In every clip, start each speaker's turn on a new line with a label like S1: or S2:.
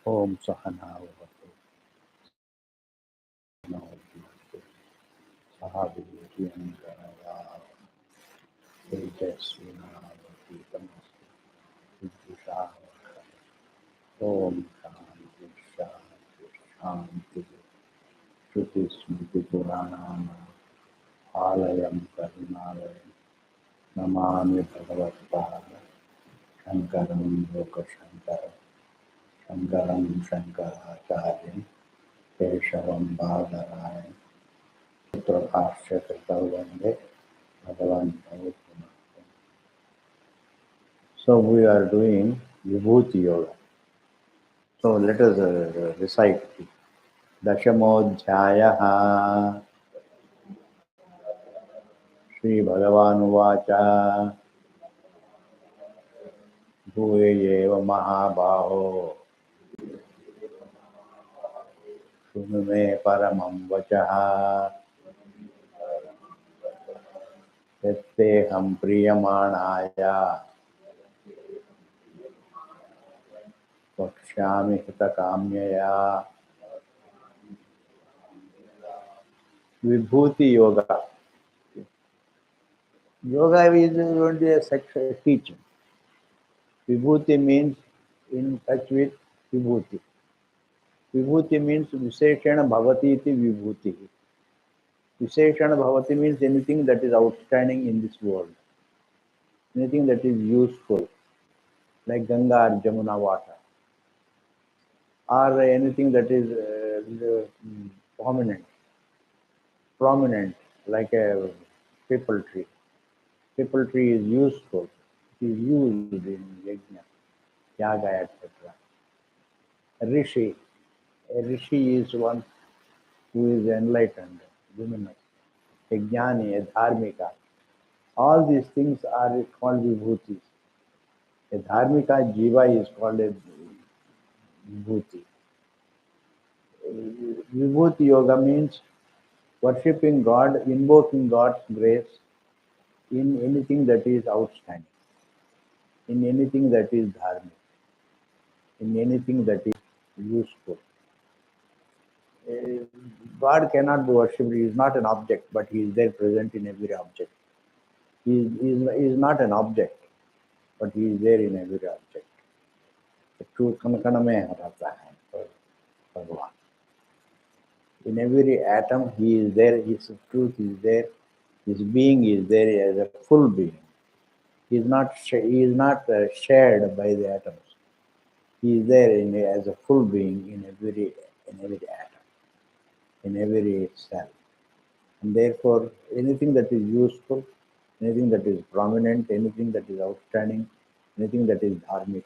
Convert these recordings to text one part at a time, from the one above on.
S1: Om Sahanavati Sahaviryangarava Tejasvinavati Tamastu Viddushavaka Om Shanti Shanti Shanti Shruti Smriti Puranama Alayam Karunalayam Namami Bhagavad Shankaram Lokashankaram Shankaram Shankaracharya Keshavam Bhadaraya Prabhashya Vande Bhagavan Bhagavatam. So we are doing Vibhuti Yoga. So let us recite Dashamodhyayaha Sri Bhagavan Uvacha Bhuyeva Mahabaho Sunume Paramam Vachaha Yatteham Priyamanaya Vakshami Hitakamyaya Vibhuti Yoga. Yoga is only a section teaching. Vibhuti means in touch with Vibhuti. Vibhuti means Visheshana Bhavati iti Vibhuti. Visheshana Bhavati means anything that is outstanding in this world. Anything that is useful, like Ganga or Jamuna water. Or anything that is prominent, like a people tree. People tree is useful. It is used in yajna, yaga, etc. A rishi is one who is enlightened, luminous. A jnani, a dharmika. All these things are called vibhutis. A dharmika jiva is called a vibhuti. Vibhuti yoga means worshipping God, invoking God's grace in anything that is outstanding, in anything that is dharmic, in anything that is useful. Uh, God cannot be worshipped. He is not an object, but He is there present in every object. He is not an object, but He is there in every object. The truth कण कण में रहता है भगवान. In every atom, He is there. His truth is there. His being is there as a full being. He is not shared by the atoms. He is there as a full being in every atom, in every cell. And therefore, anything that is useful, anything that is prominent, anything that is outstanding, anything that is dharmic,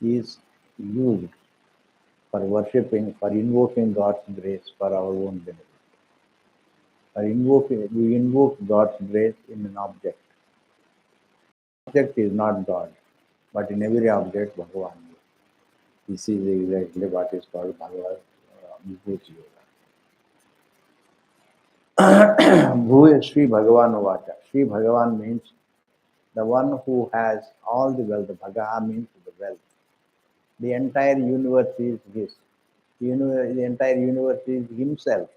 S1: is used for worshipping, for invoking God's grace for our own benefit. We invoke God's grace in an object. Object is not God, but in every object, Bhagavan is. This is exactly what is called Bhagavad Vibhuti Yoga. Bhuya Sri Bhagavan Uvacha. Sri Bhagavan means the one who has all the wealth. Bhagaha means the wealth. The entire universe is his. The entire universe is himself.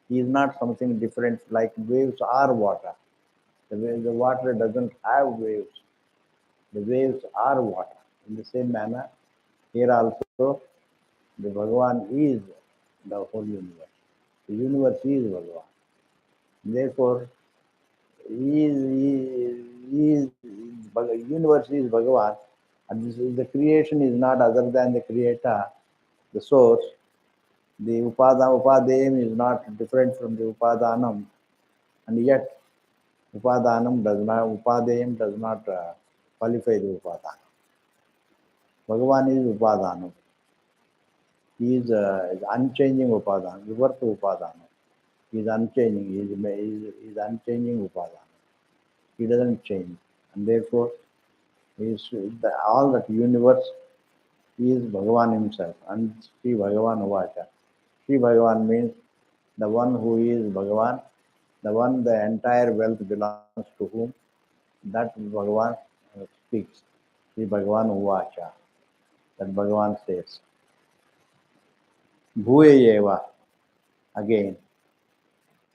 S1: He is not something different like waves are water. The water doesn't have waves. The waves are water. In the same manner, here also, the Bhagavan is the whole universe. The universe is Bhagavan. Therefore, universe is Bhagavan, and the creation is not other than the creator, the source. The upadayam is not different from the upadanam, and yet upadayam does not qualify the upadanam. Bhagavan is upadanam. He is unchanging upadana, vivarta upadana. He is unchanging. He is unchanging upadana. He doesn't change, and therefore, all that universe is Bhagavan himself. And Sri Bhagavan Uvacha. Sri Bhagavan means the one who is Bhagavan, the one the entire wealth belongs to whom. That Bhagavan speaks. Sri Bhagavan Uvacha. that Bhagavan says, Bhuyayeva, again,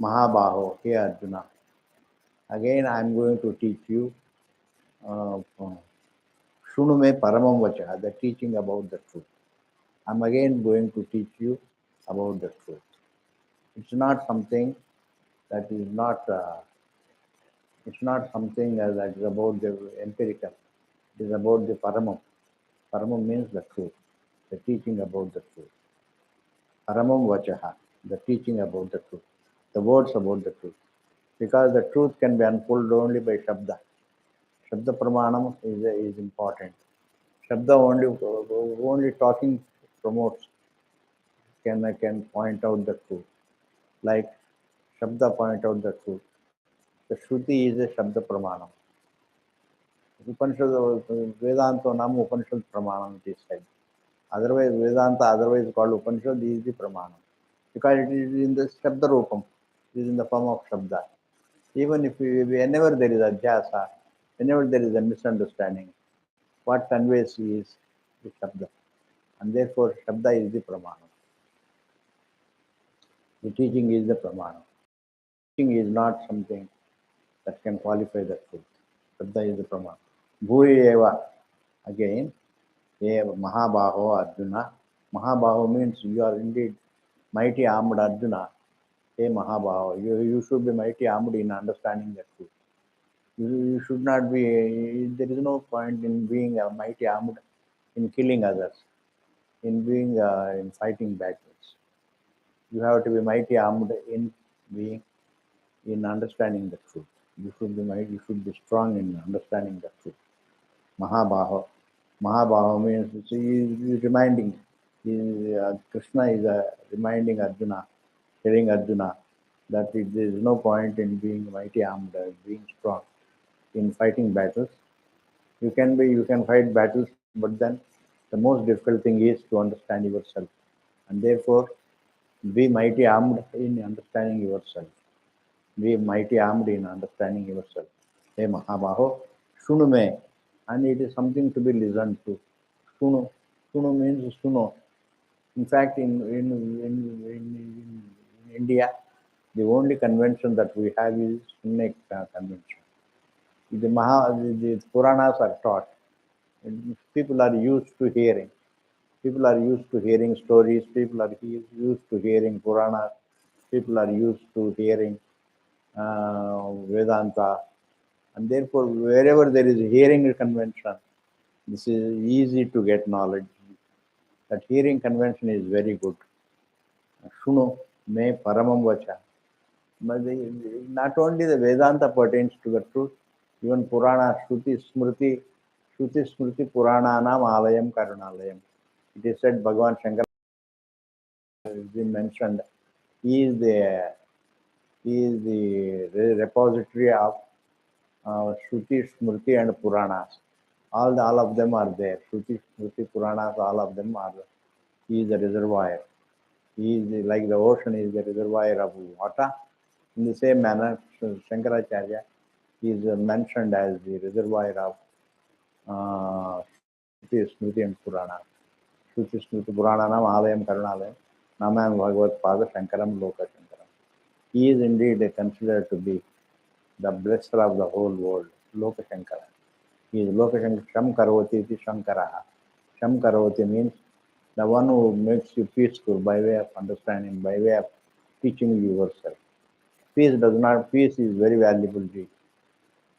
S1: Mahabaho, hey Arjuna, again I am going to teach you Shunume Paramam Vacha, the teaching about the truth. I am again going to teach you about the truth. It's not something that is not, it's not something that is about the empirical. It is about the Paramam. Paramam means the truth, the teaching about the truth. Paramam Vachaha, the teaching about the truth, the words about the truth. Because the truth can be unfolded only by Shabda. Shabda Pramanam is important. Shabda only talking promotes, can point out the truth. Like Shabda point out the truth. The Shruti is a Shabda Pramanam. Upanishad, Vedanta Nam Upanishad Pramanam it is said. Otherwise, Vedanta, otherwise called Upanishad, is the Pramanam. Because it is in the Shabda Rupam, it is in the form of Shabda. Even if whenever there is a jasa, whenever there is a misunderstanding, what conveys is the Shabda. And therefore, Shabda is the Pramana. The teaching is the Pramana. Teaching is not something that can qualify the truth. Shabda is the Pramana. Bhuyeva, again, Eva Mahabaho Arjuna. Mahabaho means you are indeed mighty armed Arjuna. Hey Mahabaho, you should be mighty armed in understanding the truth. You should not be, there is no point in being a mighty armed in killing others, in fighting battles. You have to be mighty armed in being, in understanding the truth. You should be mighty, you should be strong in understanding the truth. Mahabaho. Mahabaho means he is reminding, Krishna is reminding Arjuna, telling Arjuna that there is no point in being mighty armed, being strong in fighting battles. You can fight battles, but then the most difficult thing is to understand yourself. And therefore, be mighty armed in understanding yourself. Be mighty armed in understanding yourself. Hey Mahabaho, Shunu me. And it is something to be listened to. Shunu. Shunu means Suno. In fact, in India, the only convention that we have is Sunni convention. The Puranas are taught. People are used to hearing. People are used to hearing stories. People are used to hearing Puranas. People are used to hearing Vedanta. And therefore, wherever there is a hearing convention, this is easy to get knowledge. That hearing convention is very good. Shunu me paramam vacha. But not only the Vedanta pertains to the truth, even Purana, Shruti Smriti Purananam Alayam Karunalayam. It is said Bhagavan Shankara has been mentioned. He is the repository of Shruti, Smriti, and Puranas. All of them are there. Shruti, Smriti, Puranas, all of them are. He is the reservoir. He is like the ocean is the reservoir of water. In the same manner, Shankaracharya is mentioned as the reservoir of Shruti, Smriti, and Purana. Shruti, Smriti, Purananam Alayam Karunalayam Namam Bhagavad Pada Shankaram Loka Shankaram. He is indeed considered to be the blesser of the whole world, Loka Shankara. He is Loka Shankara, Sham Karavati iti Shankaraha. Sham Karavati means the one who makes you peaceful by way of understanding, by way of teaching you yourself. Peace is very valuable deed.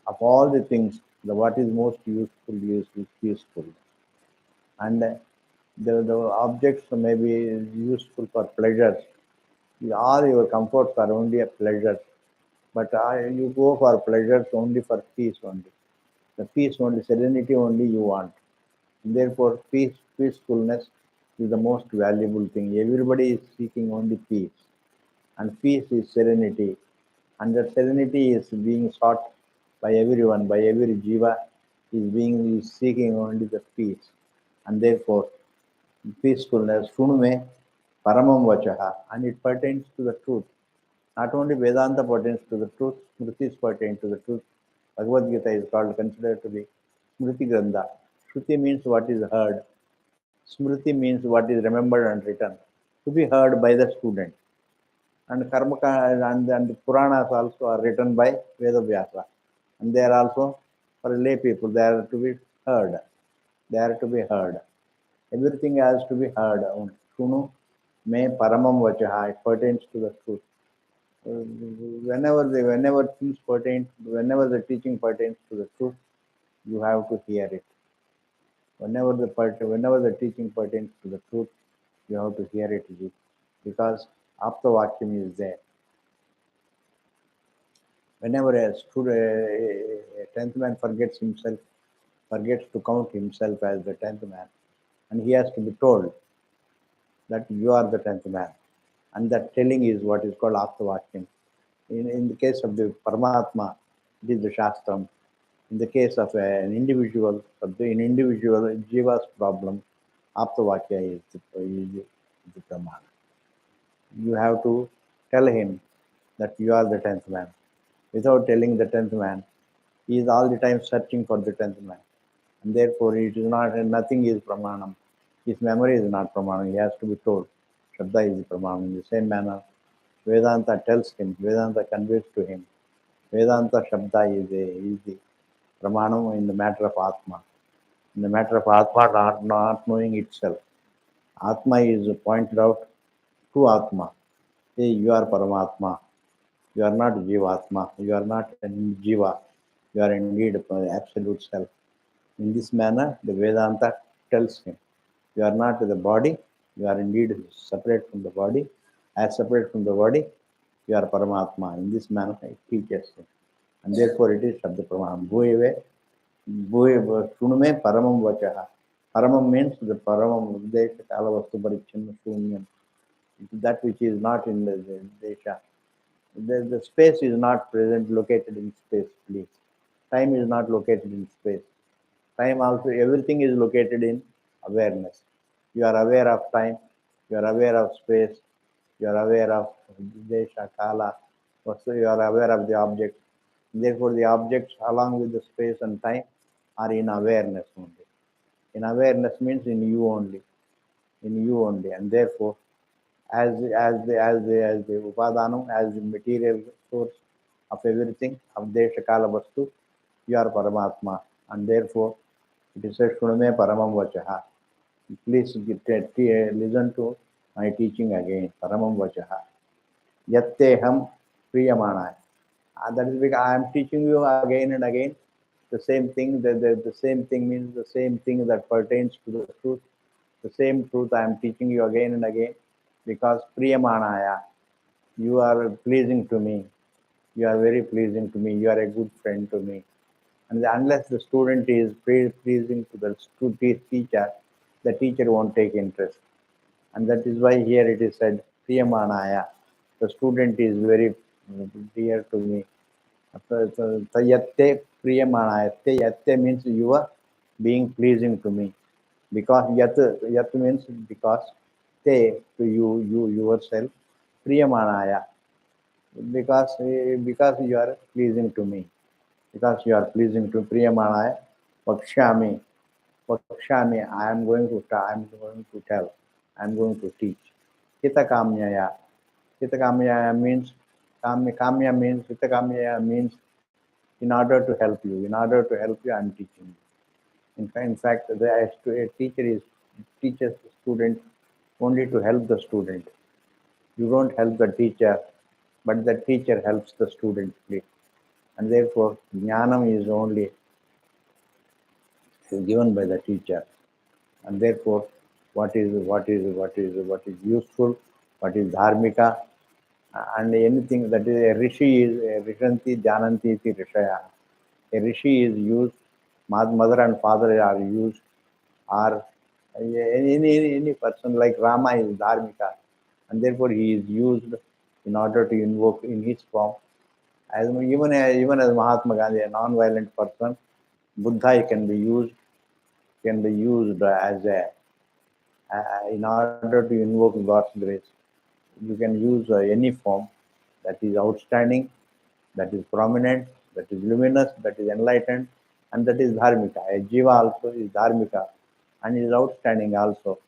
S1: Of all the things, what is most useful is peaceful. And the objects may be useful for pleasures. All your comforts are only a pleasure. But you go for pleasures only for peace only. The peace only, serenity only you want. And therefore, peacefulness is the most valuable thing. Everybody is seeking only peace. And peace is serenity. And that serenity is being sought by everyone, by every jiva is seeking only the peace. And therefore, peacefulness, Shunume, Paramam Vachaha, and it pertains to the truth. Not only Vedanta pertains to the truth, Smritis pertain to the truth. Bhagavad Gita is considered to be Smriti Granda. Shruti means what is heard. Smriti means what is remembered and written, to be heard by the student. And and Puranas also are written by Veda Vyasa. And they are also for lay people, they are to be heard. They are to be heard. Everything has to be heard. Shunu me paramam vachaha, it pertains to the truth. Whenever things pertain, whenever the teaching pertains to the truth, you have to hear it. Whenever the teaching pertains to the truth, you have to hear it because Apta Vakyam is there. Whenever a student, a tenth man forgets himself, forgets to count himself as the tenth man, and he has to be told that you are the tenth man, and that telling is what is called Apta Vakyam. In the case of the Paramatma, it is the Shastram. In the case of an individual, in individual Jiva's problem, Aptavakya is the Pramana. You have to tell him that you are the tenth man. Without telling the tenth man, he is all the time searching for the tenth man. And therefore, it is not, nothing is Pramanam. His memory is not Pramanam. He has to be told. Shabda is the Pramanam. In the same manner, Vedanta tells him, Vedanta conveys to him. Vedanta Shabda is the Pramanam in the matter of Atma. In the matter of Atma not knowing itself. Atma is pointed out to Atma. Hey, you are Paramatma. You are not Jivatma. You are not Jiva. You are indeed absolute self. In this manner, the Vedanta tells him, you are not the body. You are indeed separate from the body. As separate from the body, you are Paramatma. In this manner, it teaches him. And therefore, it is Shabda Pramanam. Shunume Paramam Vachaha. Paramam means the Paramam Desha Kala Vastu Parichinna Shunyam. That which is not in the Desha. The space is not present, located in space, please. Time is not located in space. Time also, everything is located in awareness. You are aware of time, you are aware of space, you are aware of Desha, Kala, also you are aware of the object. Therefore, the objects along with the space and time are in awareness only. In awareness means in you only, and therefore, as the upadanam, as the material source of everything, of desha kala vastu, you are Paramatma, and therefore it is said, Shuname Paramam Vachaha. Please listen to my teaching again, Paramam Vachaha. Yatte ham Priyamanai. That is because I am teaching you again and again the same thing. The same thing means the same thing that pertains to the truth. The same truth I am teaching you again and again because Priyamanaya, you are pleasing to me. You are very pleasing to me. You are a good friend to me. And unless the student is pleasing to the teacher, the teacher won't take interest. And that is why here it is said, Priyamanaya. The student is very dear to me. Yatte Priyamanaya. Yatte means you are being pleasing to me. Because yat means because te to you yourself, Priyamanaya. Because you are pleasing to me. Because you are pleasing to Priyamanaya, Vakshami. Vakshami, I am going to tell, I am going to teach. Hitakamyaya. Hitakamyaya means, Kamya means, Hitakamyaya means in order to help you. In order to help you, I am teaching you. In fact, a teacher teaches the student only to help the student. You don't help the teacher, but the teacher helps the student. Please. And therefore, jnanam is only given by the teacher. And therefore, what is useful, what is dharmika, and anything that is a rishi is a rishanti dhyananti iti rishaya. A rishi is used, mother and father are used, or any person like Rama is dharmika, and therefore he is used in order to invoke in his form. Even as Mahatma Gandhi, a non-violent person, Buddha can be used as a in order to invoke God's grace. You can use any form that is outstanding, that is prominent, that is luminous, that is enlightened, and that is dharmika. A jiva also is dharmika, and is outstanding also.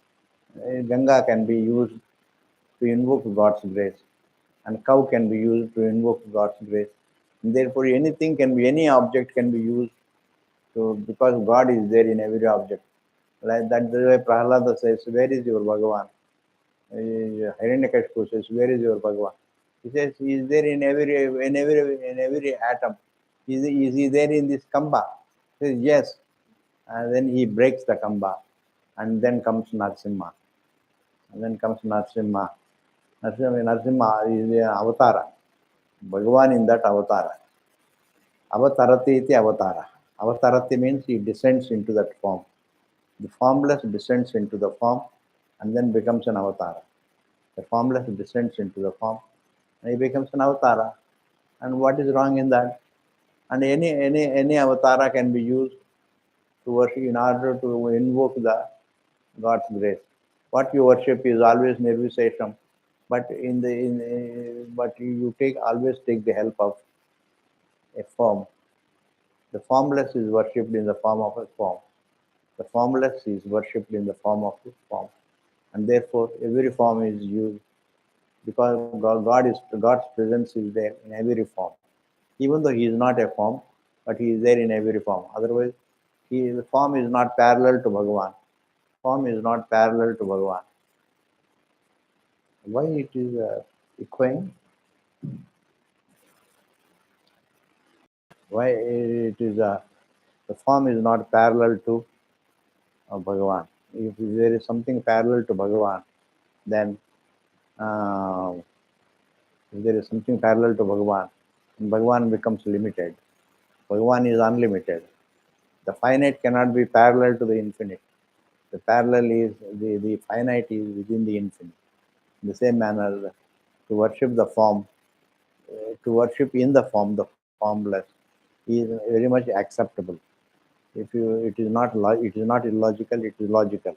S1: Ganga can be used to invoke God's grace, and cow can be used to invoke God's grace. And therefore, anything can be, any object can be used to, because God is there in every object. Like that, the way Prahlada says, "Where is your Bhagavan?" Hiranyakashipu says, "Where is your Bhagavan?" He says, "He is there in every atom." Is he there in this kamba? He says, "Yes." And then he breaks the kamba, and then comes Narsimha. And then comes Narsimha. Narsimha is the avatara. Bhagavan in that avatara. Avatarati iti avatara. Avatarati means he descends into that form. The formless descends into the form and then becomes an avatara. The formless descends into the form and he becomes an avatara. And what is wrong in that? And any avatara can be used to worship in order to invoke the God's grace. What you worship is always nirvisesham, but but you always take the help of a form. The formless is worshipped in the form of a form. The formless is worshipped in the form of a form, and therefore every form is used because God's presence is there in every form. Even though he is not a form, but he is there in every form. Otherwise, the form is not parallel to Bhagavan. Form is not parallel to Bhagavan. Why it is echoing? Why it is the form is not parallel to Bhagavan? If there is something parallel to Bhagavan, then uh, if there is something parallel to Bhagavan, Bhagavan becomes limited. Bhagavan is unlimited. The finite cannot be parallel to the infinite. The parallel is the finite is within the infinite. In the same manner, to worship the form, to worship in the form, the formless, is very much acceptable. If you, it is not illogical. It is logical.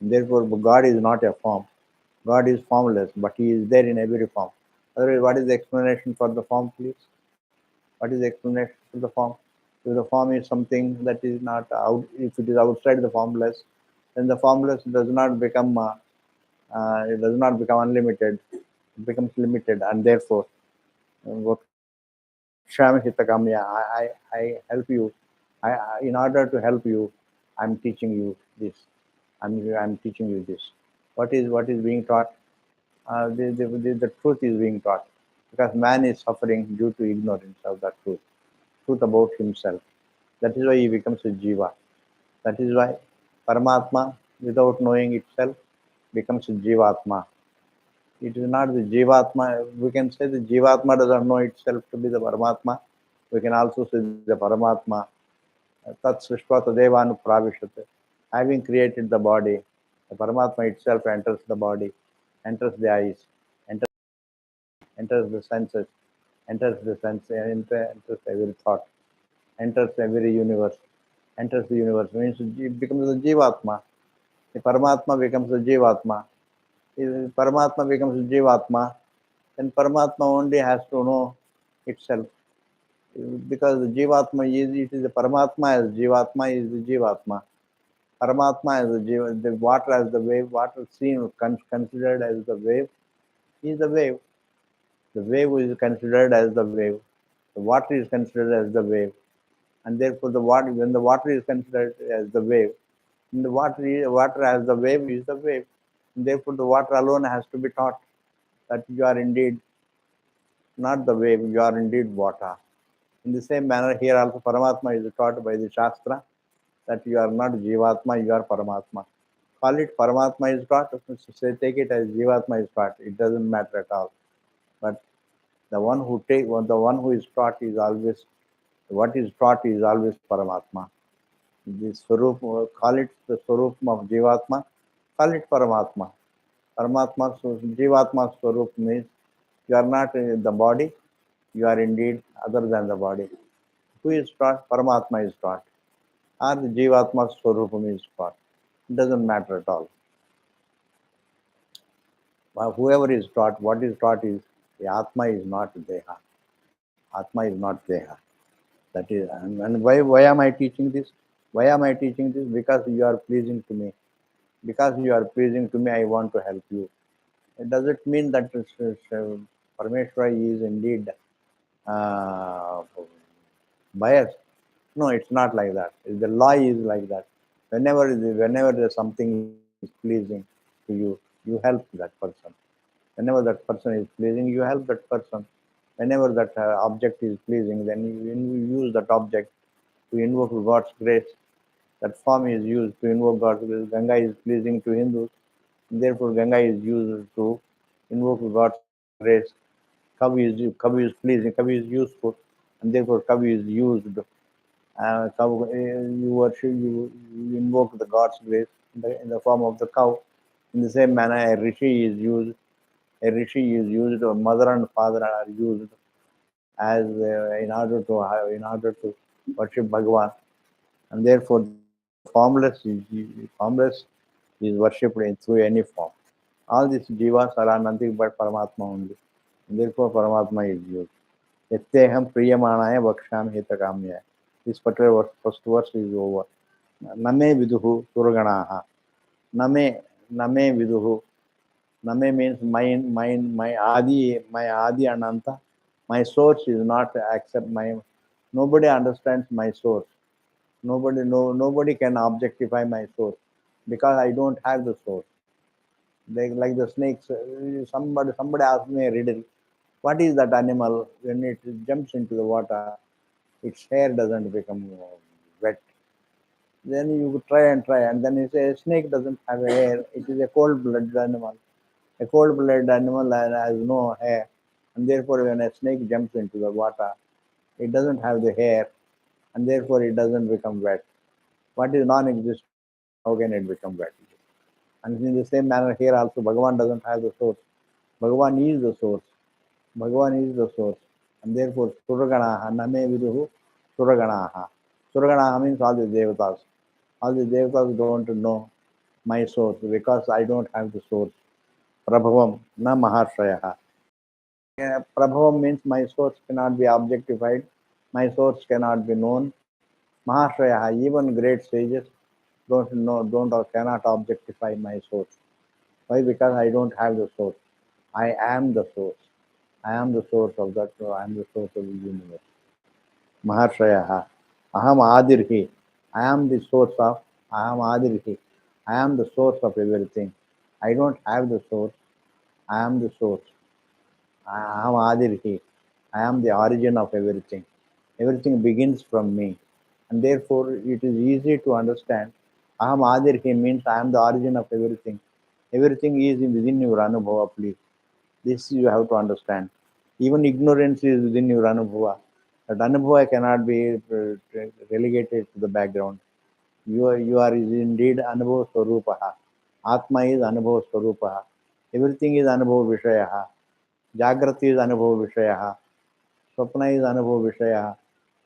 S1: Therefore, God is not a form. God is formless, but He is there in every form. Otherwise, what is the explanation for the form, please? What is the explanation for the form? If the form is something that is not out, if it is outside the formless, then the formless does not become it does not become unlimited. It becomes limited, and therefore, what Shami Hitakamya, I help you. In order to help you, I'm teaching you this. I'm teaching you this. What is being taught? The truth is being taught, because man is suffering due to ignorance of the truth about himself. That is why he becomes a jiva. That is why Paramatma, without knowing itself, becomes a jivatma. It is not the jivatma. We can say the jivatma doesn't know itself to be the Paramatma. We can also say the Paramatma, Tat Srishva Tadevanu Pravishate. Having created the body, the Paramatma itself enters the body, enters the eyes, enters the senses, enters every thought, enters every universe, enters the universe. Means it becomes the Jivatma. The Paramatma becomes the Jivatma. If Paramatma becomes the Jivatma, then Paramatma only has to know itself. Because the Jivatma is, it is the Paramatma as Jivatma is the Jivatma. Paramatma as the water as the wave, water seen considered as the wave is the wave. The wave is considered as the wave. The water is considered as the wave. And therefore the water, when the water is considered as the wave, the water as the wave is the wave. And therefore the water alone has to be taught that you are indeed not the wave, you are indeed water. In the same manner, here also Paramatma is taught by the Shastra that you are not Jivatma, you are Paramatma. Call it Paramatma is taught, say take it as Jivatma is taught. It doesn't matter at all. But the one who is taught is always, what is taught is always Paramatma. This Swarup, call it the Swarup of Jivatma, call it Paramatma. Paramatma, so Jivatma Swarup means you are not in the body, you are indeed other than the body. Who is taught? Paramatma is taught. Or the Jivatma Swarupam is taught. It doesn't matter at all. But whoever is taught, what is taught is the Atma is not Deha. Atma is not Deha. That is, and why am I teaching this? Why am I teaching this? Because you are pleasing to me. Because you are pleasing to me, I want to help you. Does it mean that Parameshwara is indeed uh, biased? No, it's not like that. The law is like that. Whenever there's something is pleasing to you, you help that person. Whenever that person is pleasing, you help that person. Whenever that object is pleasing, then you use that object to invoke God's grace. That form is used to invoke God's grace. Ganga is pleasing to Hindus, therefore Ganga is used to invoke God's grace. Kavi is pleasing, Kavi is useful, and therefore Kavi is used. You worship, you invoke the God's grace in the form of the cow. In the same manner, a rishi is used. A rishi is used, or mother and father are used as in order to worship Bhagavan, and therefore the formless is worshipped through any form. All these jivas are nothing but Paramatma only. And therefore, Paramatma is used. Yatteham priyamanaya vaksham hitakamya. This particular first verse is over. Name viduhu surganaha. Name viduhu. Name means my adi ananta. My source is not accept my. Nobody understands my source. Nobody can objectify my source because I don't have the source. Like the snakes. Somebody asked me a riddle. What is that animal when it jumps into the water? Its hair doesn't become wet. Then you try, and then you say a snake doesn't have a hair. It is a cold-blooded animal. A cold-blooded animal has no hair, and therefore when a snake jumps into the water, it doesn't have the hair, and therefore it doesn't become wet. What is non-existent? How can it become wet? And in the same manner here also, Bhagavan doesn't have the source. Bhagavan is the source. Bhagavan is the source. And therefore, Suraganaha, Name Viduhu, Suraganaha. Suraganaha means all the devatas. All the devatas don't know my source because I don't have the source. Prabhavam, na Maharshayaha. Prabhavam means my source cannot be objectified. My source cannot be known. Maharshayaha, even great sages don't or cannot objectify my source. Why? Because I don't have the source. I am the source. I am the source of that. I am the source of the universe. Maharshayaha. Aham Adirhi. I am the source of. Aham Adirhi. I am the source of everything. I don't have the source. I am the source. Aham Adirhi. I am the origin of everything. Everything begins from me. And therefore, it is easy to understand. Aham Adirhi means I am the origin of everything. Everything is within your anubhava, please. This you have to understand. Even ignorance is within your anubhava. That anubhava cannot be relegated to the background. You are is indeed anubhava swarupaha. Atma is anubhava swarupaha. Everything is anubhava vishayaha. Jagrati is anubhava vishayaha. Swapna is anubhava vishayaha.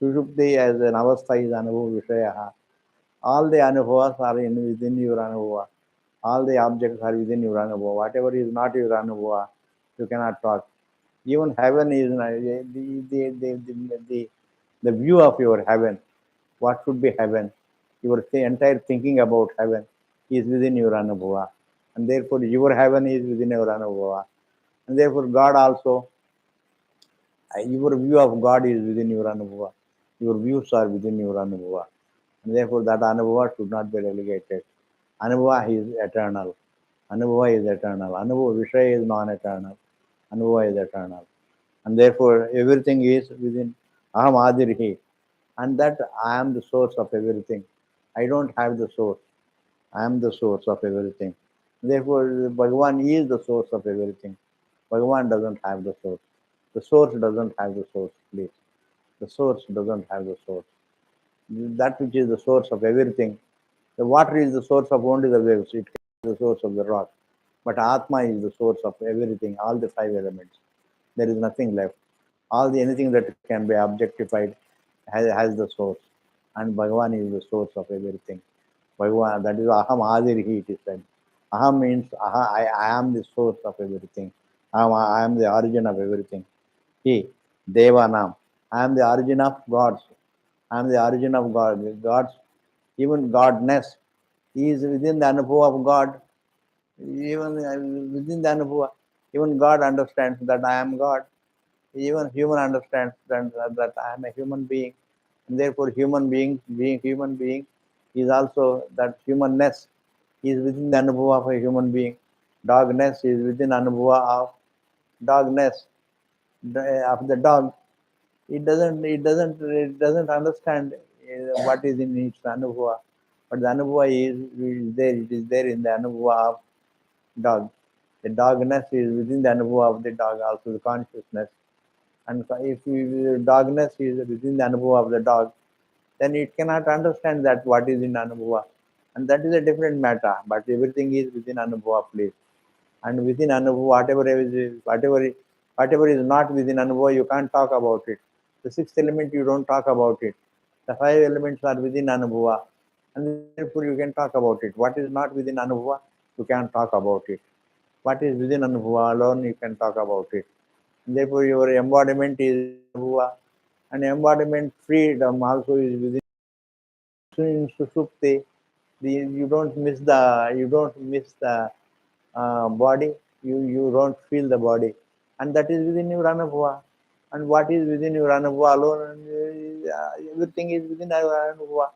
S1: Sushupti as an avastha is anubhava vishayaha. All the anubhavas are within your anubhava. All the objects are within your anubhava. Whatever is not your anubhava, you cannot talk. Even heaven is the view of your heaven. What should be heaven? Your entire thinking about heaven is within your anubhava. And therefore, your heaven is within your anubhava. And therefore, God also, your view of God is within your anubhava. Your views are within your anubhava. And therefore, that anubhava should not be relegated. Anubhava is eternal. Anubhava is eternal. Anubhava Vishaya is non-eternal. Anubhava is eternal. And therefore, everything is within Aham Adirhi. And that I am the source of everything. I don't have the source. I am the source of everything. Therefore, Bhagavan is the source of everything. Bhagavan doesn't have the source. The source doesn't have the source, please. The source doesn't have the source. That which is the source of everything. The water is the source of only the waves. It is the source of the rock. But Atma is the source of everything, all the five elements. There is nothing left. All the anything that can be objectified has the source. And Bhagavan is the source of everything. Bhagavan, that is Aham Adirhi, it is said. Aham means I am the source of everything. I am the origin of everything. He, Devanam. I am the origin of gods. I am the origin of God. Gods Even Godness is within the Anubhava of God. Even within the Anubhava, even God understands that I am God. Even human understands that I am a human being. And therefore, being human being, is also that humanness is within the Anubhava of a human being. Dogness is within Anubhava of dogness, of the dog. It doesn't understand what is in its Anubhava. But the Anubhava is there, it is there in the Anubhava of dog. The dogness is within the Anubhava of the dog, also the consciousness. And if dogness is within the Anubhava of the dog, then it cannot understand that what is in Anubhava. And that is a different matter. But everything is within Anubhava, please. And within Anubhava, whatever is not within Anubhava, you can't talk about it. The sixth element, you don't talk about it. The five elements are within Anubhava. And therefore, you can talk about it. What is not within Anubhava, you can't talk about it. What is within Anubhava alone, you can talk about it. And therefore, your embodiment is Anubhava. And embodiment freedom also is within. In Sushupti, you don't miss the body, you don't feel the body, and that is within your Anubhava. And what is within your Anubhava alone, everything is within your Anubhava.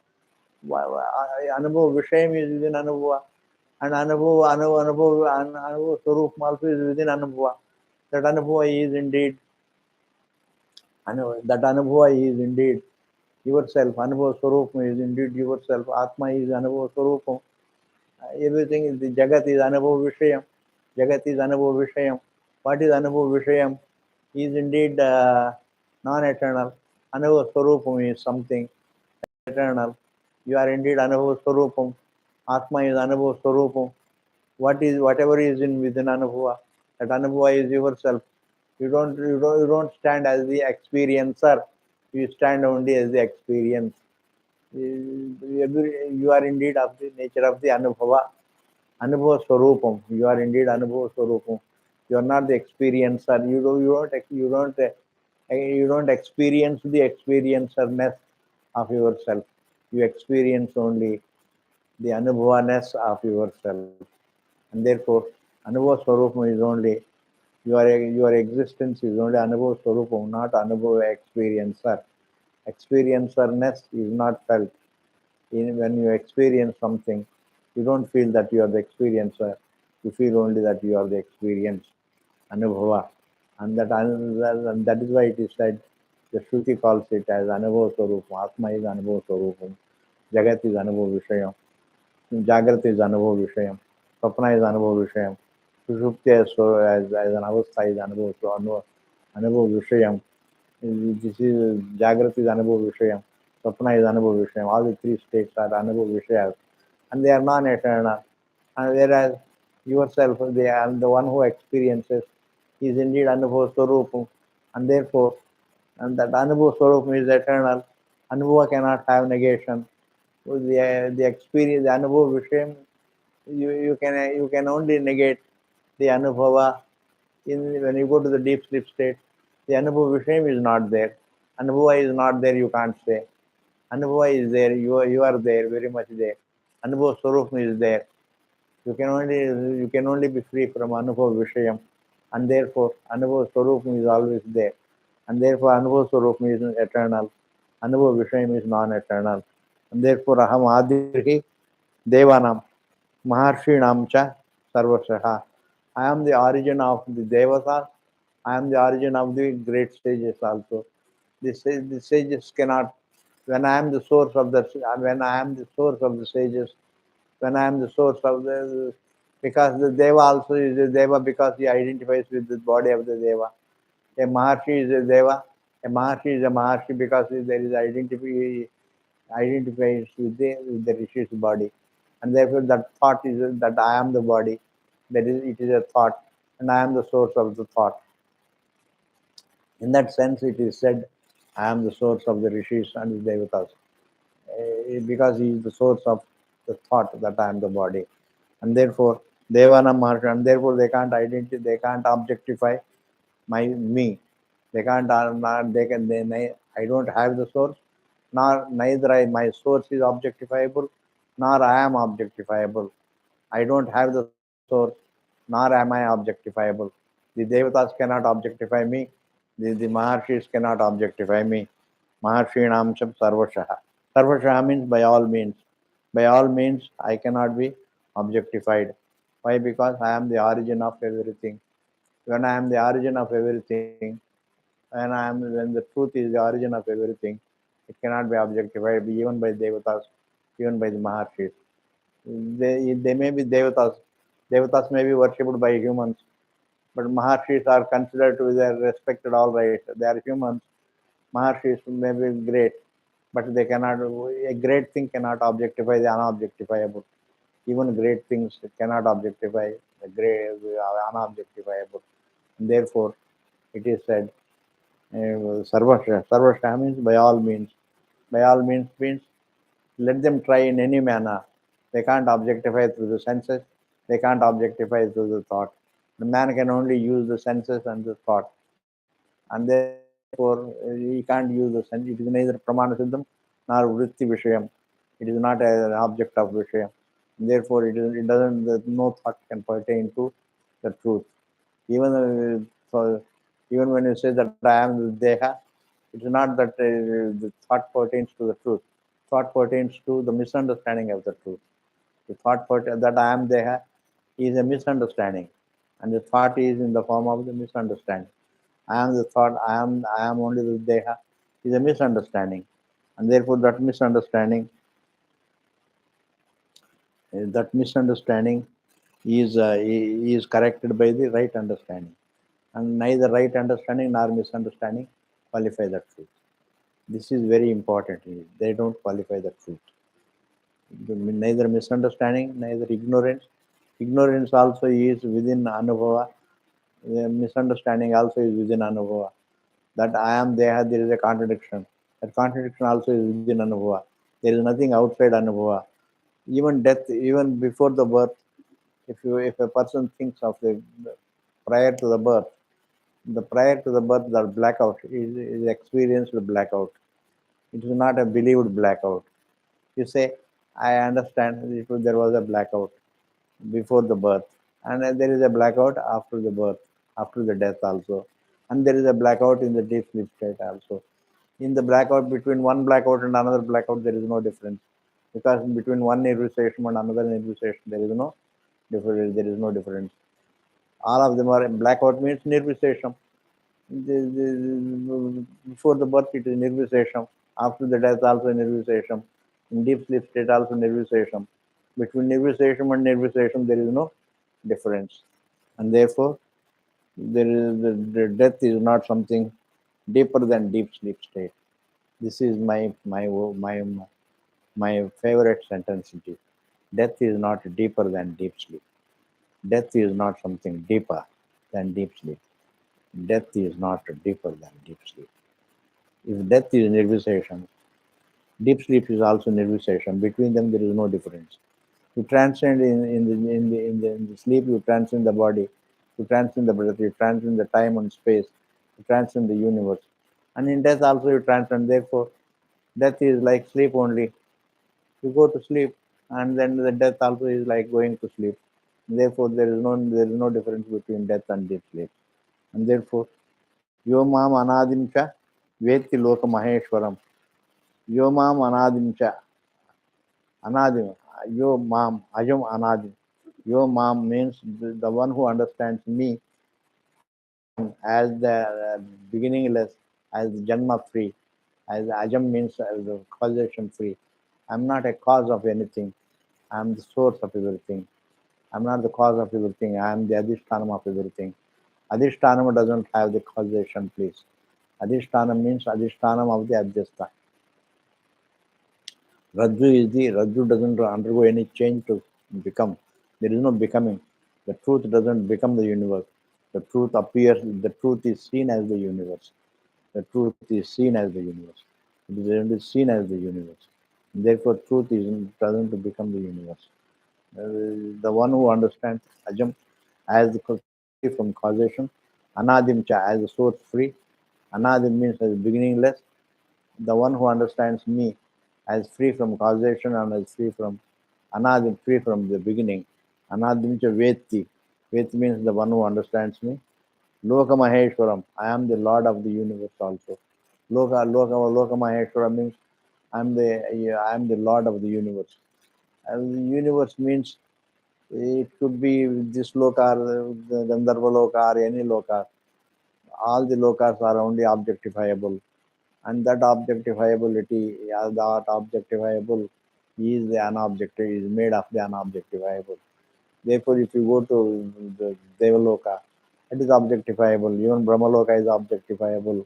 S1: Anubhava Vishayam is within Anubhava, and Anubhava Swarupam also is within Anubhava. That Anubhava is indeed, that Anubhava is indeed yourself. Anubhava Swarupam is indeed yourself. Atma is Anubhava Swarupam. Everything is the Jagat is Anubhava Vishayam. Jagat is Anubhava Vishayam. What is Anubhava Vishayam? Is indeed non-eternal. Anubhava Swarupam is something eternal. You are indeed Anubhava Swarupam. Atma is Anubhava Swarupam. Whatever is in within Anubhava, that Anubhava is yourself. You don't stand as the experiencer. You stand only as the experience. You are indeed of the nature of the Anubhava. Anubhava Swarupam. You are indeed Anubhava Swarupam. You are not the experiencer. You don't experience the experiencerness of yourself. You experience only the Anubhavaness of yourself. And therefore, Anubhava Swarupam is only your existence is only Anubhava Swarupam, not Anubhava experiencer. Experiencerness is not felt. When you experience something, you don't feel that you are the experiencer. You feel only that you are the experience, Anubhava. And that is why it is said, the Shruti calls it as Anubhava Swarupam. Atma is Anubhava Swarupam. Jagat is Anubhava Vishayam. Jagrata is Anubhava Vishayam. Swapna is Anubhava Vishayam. Sushupti as an avastha is Anubhava Vishayam. This is Jagrata is Anubhava Vishayam. Swapna is Anubhava Vishayam. All the three states are Anubhava Vishayas. And they are non-eternal. And whereas yourself, they are the one who experiences, is indeed Anubhava Swarupam. And therefore, and that Anubhava Swarupam is eternal. Anubhava cannot have negation. The experience, the Anubhava Vishayam, you can only negate the Anubhava when you go to the deep sleep state. The Anubhava Vishayam is not there. Anubhava is not there, you can't say. Anubhava is there, you are there, very much there. Anubhava Swarupam is there. You can only be free from Anubhava Vishayam. And therefore, Anubhava Swarupam is always there. And therefore, Anubhava Swarupam is eternal. Anubhava Vishayam is non-eternal. And therefore, Aham Adirhi Devanam Maharshinam cha Sarvashaha. I am the origin of the Devas. I am the origin of the great sages also. The sages cannot. When I am the source of the sages, when I am the source of the, because the Deva also is a Deva because he identifies with the body of the Deva. A Maharshi is a Deva. A Maharshi is a Maharshi because there is identifies with the Rishi's body. And therefore that thought is that I am the body. It is a thought, and I am the source of the thought. In that sense, it is said, I am the source of the Rishis and the Devatas. Because he is the source of the thought that I am the body. And therefore, Devana Maharsha, and therefore they can't objectify me. They can't, I don't have the source, Neither my source is objectifiable, nor I am objectifiable. I don't have the source, nor am I objectifiable. The Devatas cannot objectify me. The Maharshis cannot objectify me. Maharshinam Cham Sarvashaha. Sarvashaha means by all means. By all means, I cannot be objectified. Why? Because I am the origin of everything. When I am the origin of everything, when the truth is the origin of everything, it cannot be objectified even by Devatas, even by the Maharshis. They may be Devatas. Devatas may be worshipped by humans, but Maharshis are considered to be they are respected all right. They are humans. Maharshis may be great, but they cannot. A great thing cannot objectify the unobjectifiable. Even great things cannot objectify the great unobjectifiable. Therefore, it is said, Sarvasha. Sarvasha means by all means. By all means let them try in any manner. They can't objectify through the senses. They can't objectify through the thought. The man can only use the senses and the thought. And therefore, he can't use the sense. It is neither Pramana Siddham nor Vritti Vishayam. It is not an object of Vishayam. Therefore, it doesn't, no thought can pertain to the truth. Even even when you say that I am the Deha, it is not that the thought pertains to the truth. Thought pertains to the misunderstanding of the truth. The thought that I am Deha is a misunderstanding, and the thought is in the form of the misunderstanding. I am the thought. I am only the Deha is a misunderstanding, and therefore that misunderstanding is corrected by the right understanding, and neither right understanding nor misunderstanding qualify the truth. This is very important. They don't qualify the truth. Neither misunderstanding, neither ignorance. Ignorance also is within Anubhava. The misunderstanding also is within Anubhava. That I am there is a contradiction. That contradiction also is within Anubhava. There is nothing outside Anubhava. Even death, even before the birth, if a person thinks of the prior to the birth, the prior to the birth, the blackout is experienced blackout. It is not a believed blackout. You say, I understand there was a blackout before the birth, and there is a blackout after the birth, after the death also, and there is a blackout in the deep sleep state also. In the blackout, between one blackout and another blackout, there is no difference, because between one nirvisesham and another nirvisesham, there is no difference. There is no difference. All of them are blackout means nirvisesham. Before the birth, it is nirvisesham. After the death, also nirvisesham. In deep sleep state, also nirvisesham. Between nirvisesham and nirvisesham, there is no difference, and therefore, the death is not something deeper than deep sleep state. This is my favorite sentence. It is, death is not deeper than deep sleep. Death is not something deeper than deep sleep. Death is not deeper than deep sleep. If death is nirvisation, deep sleep is also nirvisation. Between them, there is no difference. You transcend in the sleep. You transcend the body. You transcend the breath. You transcend the time and space. You transcend the universe. And in death also you transcend. Therefore, death is like sleep only. You go to sleep, and then the death also is like going to sleep. Therefore, there is no difference between death and deep sleep. And therefore, yo mam anadim cha veti loka maheshwaram. Yo mam anadim cha anadim. Yo mam ajam anadim. Yo mam means the one who understands me, ajam as the beginningless, as janma free, as ajam means as the causation free. I'm not a cause of anything. I'm the source of everything. I'm not the cause of everything. I am the adhishtanam of everything. Adhishtanam doesn't have the causation, please. Adhishtanam means adhishtanam of the adhyastha. Rajju doesn't undergo any change to become. There is no becoming. The truth doesn't become the universe. The truth appears, the truth is seen as the universe. The truth is seen as the universe. It is seen as the universe. Therefore, truth doesn't become the universe. The one who understands Ajam as the free from causation, Anadim Cha as the source free. Anadim means as beginningless. The one who understands me as free from causation and as free from anadi, free from the beginning. Anadimcha Veti. Veti means the one who understands me. Loka Maheshwaram. I am the Lord of the universe also. Loka Maheshwaram means I am the Lord of the universe. And the universe means it could be this loka, the Gandharva loka, or any loka. All the lokas are only objectifiable, and that objectifiability, yeah, that objectifiable is the unobjective, is made of the unobjectifiable. Therefore, if you go to the Devaloka, it is objectifiable. Even Brahmaloka is objectifiable.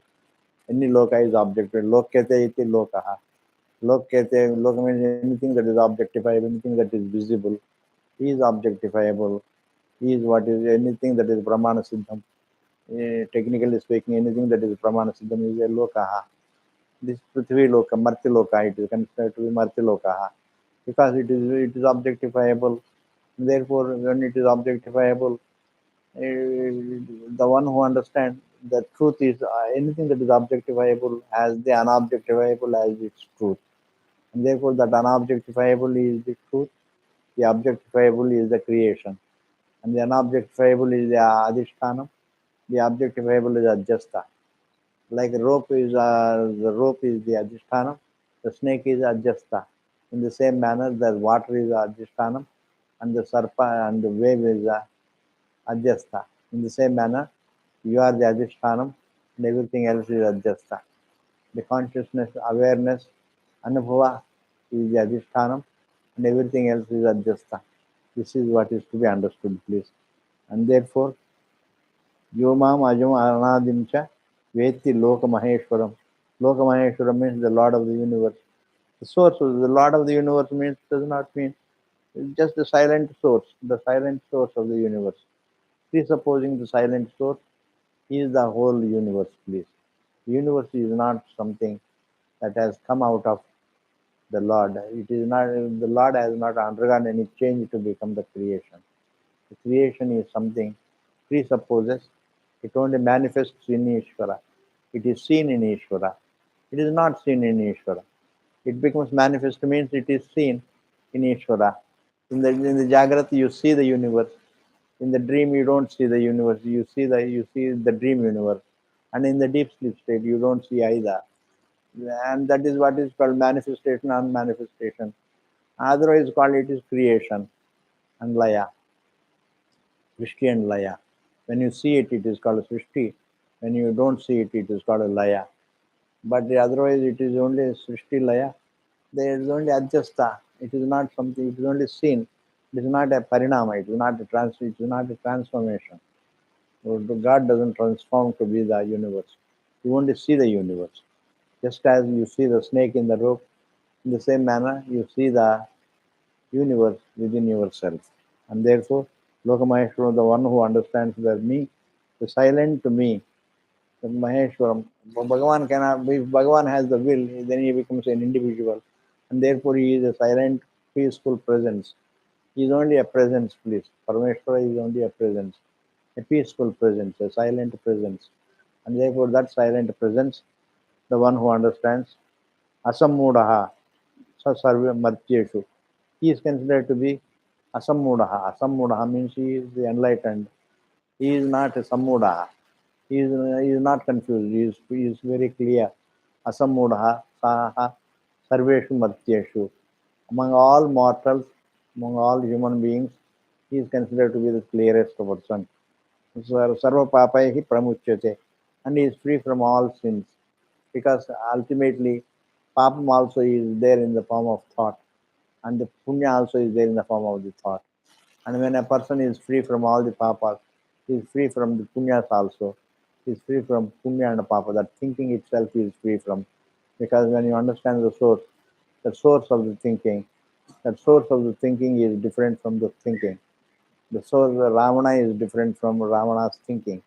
S1: Any loka is objective. Lokete iti lokaha. Lokete, loka means anything that is objectifiable, anything that is visible is objectifiable. Is what is anything that is Brahmana Siddham. Technically speaking, anything that is Brahmana Siddham is a lokaha. This Prithvi Loka, Marti Loka, it is considered to be Marti Loka because it is objectifiable. Therefore, when it is objectifiable, the one who understands the truth is anything that is objectifiable as the unobjectifiable as its truth. And therefore, that unobjectifiable is the truth, the objectifiable is the creation, and the unobjectifiable is the adhishtanam, the objectifiable is adjasta. Like the rope is the adhishtanam, the snake is adjasta. In the same manner, the water is adhishtanam, and the sarpa and the wave is adjasta. In the same manner, you are the adhishtanam, and everything else is adjasta. The consciousness, awareness, anubhava is the adhishtanam, and everything else is adjasta. This is what is to be understood, please. And therefore, Yomam Ajam Anadimcha Veti Loka Maheshwaram. Loka Maheshwaram means the Lord of the universe. The source of the Lord of the universe means does not mean just the silent source of the universe. Presupposing the silent source is the whole universe, please. The universe is not something that has come out of the Lord. It is not the Lord has not undergone any change to become the creation. The creation is something presupposes, it only manifests in Ishvara. It is seen in Ishvara. It is not seen in Ishvara. It becomes manifest means it is seen in Ishvara. In the Jagrata you see the universe. In the dream you don't see the universe. You see the dream universe. And in the deep sleep state you don't see either. And that is what is called manifestation and manifestation. Otherwise called it is creation and laya. Srishti and Laya. When you see it, it is called Srishti. When you don't see it, it is called Laya. But otherwise, it is only Srishti Laya. There is only Adjasta. It is not something, it is only seen. It is not a Parinama. It is not a transformation. God doesn't transform to be the universe. You only see the universe. Just as you see the snake in the rope, in the same manner, you see the universe within yourself. And therefore, Lokamaheshwaram, the one who understands the me, the silent me, the Maheshwaram. Bhagavan cannot, if Bhagavan has the will, then he becomes an individual. And therefore, he is a silent, peaceful presence. He is only a presence, please. Parameshwara is only a presence, a peaceful presence, a silent presence. And therefore, that silent presence, the one who understands, Asammudaha, Sasarva Martyeshu. He is considered to be Asammudaha. Asammudaha means he is enlightened. He is not a Sammudaha. He is not confused. He is very clear. Asammudaha, Saha, Sarveshu Martyeshu. Among all mortals, among all human beings, he is considered to be the clearest person. Sarva Papaihi Pramuchyate. And he is free from all sins. Because ultimately, Papam also is there in the form of thought. And the Punya also is there in the form of the thought. And when a person is free from all the papas, he is free from the punyas also. He is free from punya and papa. That thinking itself is free from. Because when you understand the source of the thinking, that source of the thinking is different from the thinking. The source of Ravana is different from Ravana's thinking.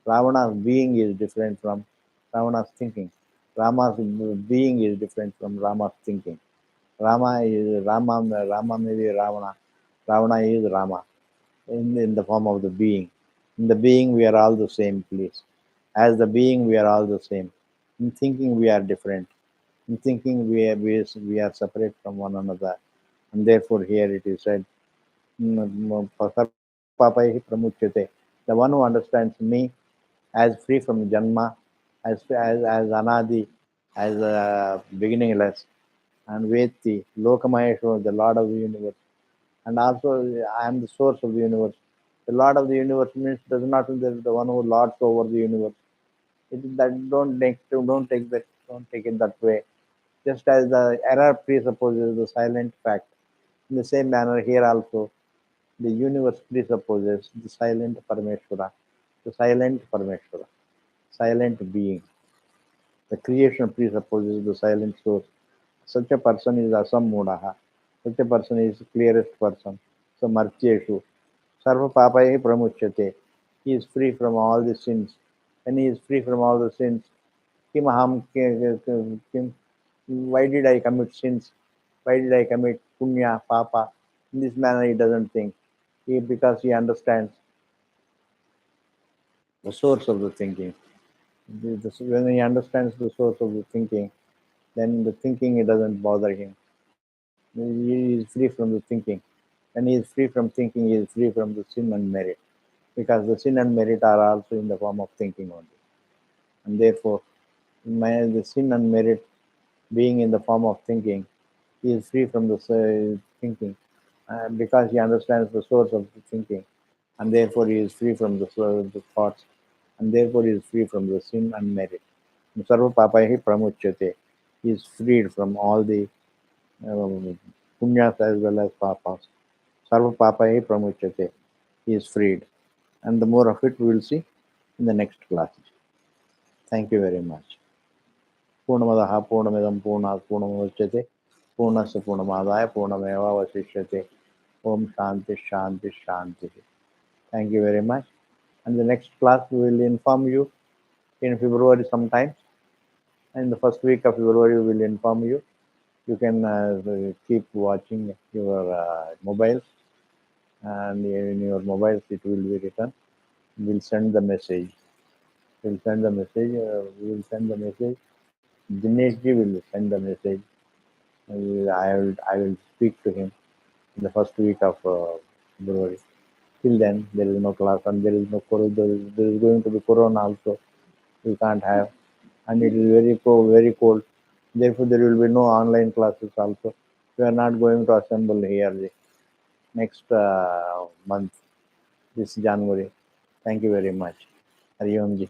S1: Ravana's being is different from Ravana's thinking. Rama's being is different from Rama's thinking. Rama may be Ravana. Ravana is Rama in the form of the being. In the being, we are all the same, please. As the being, we are all the same. In thinking, we are different. In thinking, we are separate from one another, and therefore here it is said, Sarvapapaihi pramuchyate. The one who understands me as free from Janma, as Anadi, as beginningless, and Veti, Lokamayeshwar, the Lord of the universe, and also I am the source of the universe. The Lord of the universe means does not mean that the one who lords over the universe. That don't take it that way. Just as the error presupposes the silent fact, in the same manner here also the universe presupposes the silent Parameshwara, silent being. The creation presupposes the silent source. Such a person is asam mudaha. Such a person is the clearest person. So martyeshu. Sarva papai pramuchyate. He is free from all the sins. When he is free from all the sins, kim aham kim, why did I commit sins? Why did I commit punya, papa? In this manner he doesn't think. Because he understands the source of the thinking. When he understands the source of the thinking, then the thinking it doesn't bother him. He is free from the thinking. When he is free from thinking, he is free from the sin and merit. Because the sin and merit are also in the form of thinking only. And therefore, the sin and merit being in the form of thinking, he is free from the thinking. Because he understands the source of the thinking. And therefore, he is free from the thoughts. And therefore, he is free from the sin and merit. Sarva papai pramuchyate. He is freed from all the punyas as well as papas. Sarva papai pramuchyate. He is freed. And the more of it we will see in the next class. Thank you very much. पूर्णमदः पूर्णमिदं पूर्णात् पूर्णमुदच्यते पूर्णस्य पूर्णमादाय पूर्णमेवावशिष्यते. Om Shanti Shanti Shanti. Thank you very much. And the next class we will inform you in February sometime. In the first week of February we will inform you. You can keep watching your mobiles, and in your mobiles it will be written. We'll send the message. We'll send the message. We will send the message. Dinesh ji will send the message. I will speak to him in the first week of February. Till then, there is no class and there is no corona. There is going to be corona also. We can't have, and it is very cold. Therefore, there will be no online classes also. We are not going to assemble here next month, this January. Thank you very much. Hari Om ji.